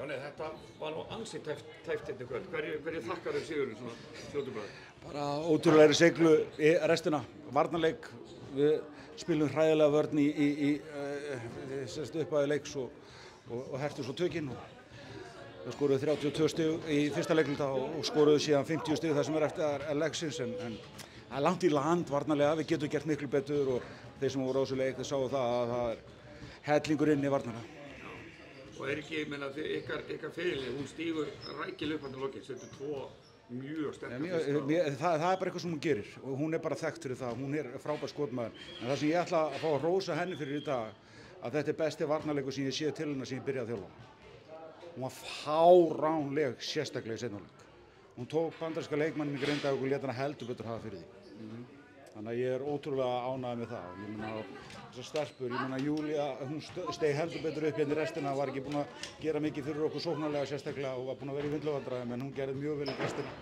Já, nei, þetta var nú ansi tæft hérna í kvöld. Hverju þakkar þau sigurinn svona fljótu bragði? Bara ótrúlegri seiglu í restina, varnarleik, við spilum hræðilega vörn í upphafi leiks og hertum svo tökin. Við skoruðu 32 stig í fyrsta leikluta og skoruðu síðan 50 stig þar sem eftir leiksins en það er langt í land varnarlega, við getum gert miklu betur og þeir sem voru á þessu leik þeir sáu það að það er hellingur inn í varnarlega. Og ekki, ég meina, ykkar fyrirlið, hún stígur rækilega upp hann til lokin, setur 2 mjög sterkar fiska. Það er bara eitthvað sem hún gerir og hún er bara þekkt fyrir það, hún er frábær skotmaður. En það sem ég ætla að fá að hrósa henni fyrir í dag, að þetta er besti varnarleikur sem ég séð til hennar sem ég byrjaði að þjálfa. Hún var fáránleg sérstaklega í seinni hálfleik. Hún tók bandaríska leikmanninn í Grindavík og lét hana heldur betur hafa fyrir því. Þannig að ég er ótrúlega ánægður með það. Ég meina þessar stelpur, ég meina Júlía, hún steig heldur betur upp hérna í restina, var ekki búin að gera mikið fyrir okkur sóknarlega sérstaklega og var búin að vera í vindluvandræðum en hún gerði mjög vel í restina.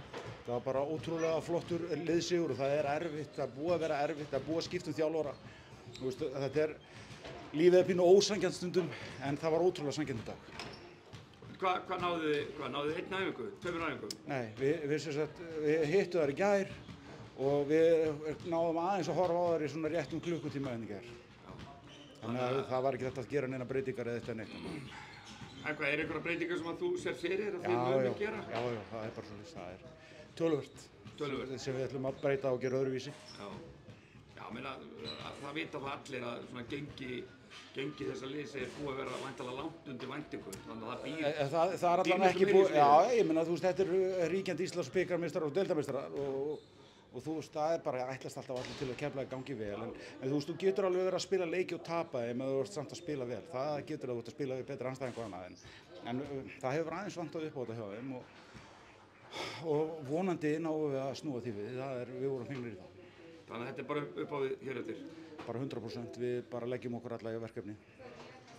Það var bara ótrúlega flottur liðsigur og það er erfitt, það er búið að vera erfitt, það er búið að skipta þjálfara. Þetta er lífið er pínu ósanngjarnt stundum en það var ótrúlega sanngjarnt í dag. Hvað náðuð þið einn æfingu, 2 æfingu? Nei, við hittum þær í gær og við náðum aðeins að horfa á þær í svona réttum klukkutíma en í gær. Þannig að það var ekki þetta að gera neina breytingar eða eitthvað neitt. En hvað, er einhverja breytingar sem að þú sér fyrir að þið mögum að gera? Já, það er bara svoleiðis, það er töluvert sem við ætlum að breyta og gera öðruvísi. Já, meina, það vita það allir að svona gengi þessa liðs er búið að vera væntanlega langt undir væntingu, þannig að það býr það er allan ekki búið, já, ég meina, þú veist, þetta er ríkjandi Íslands bikarmeistarar og deildarmeistarar og þú veist, það er bara ætlast alltaf allir til að Keflavík gangi vel en þú veist, þú getur alveg verið að spila leiki og tapa þeim ef þú ert samt að spila vel, það getur að þú ert að spila við betri andstæðingu og annað en það hefur aðeins vantað upp á þetta hjá þeim og vonandi náum við að snúa því við, við vorum fengnir í það. Þannig að þetta er bara upp á því hér eftir? Bara 100%, við bara leggjum okkur alla í verkefni.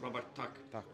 Frábært, takk. Takk.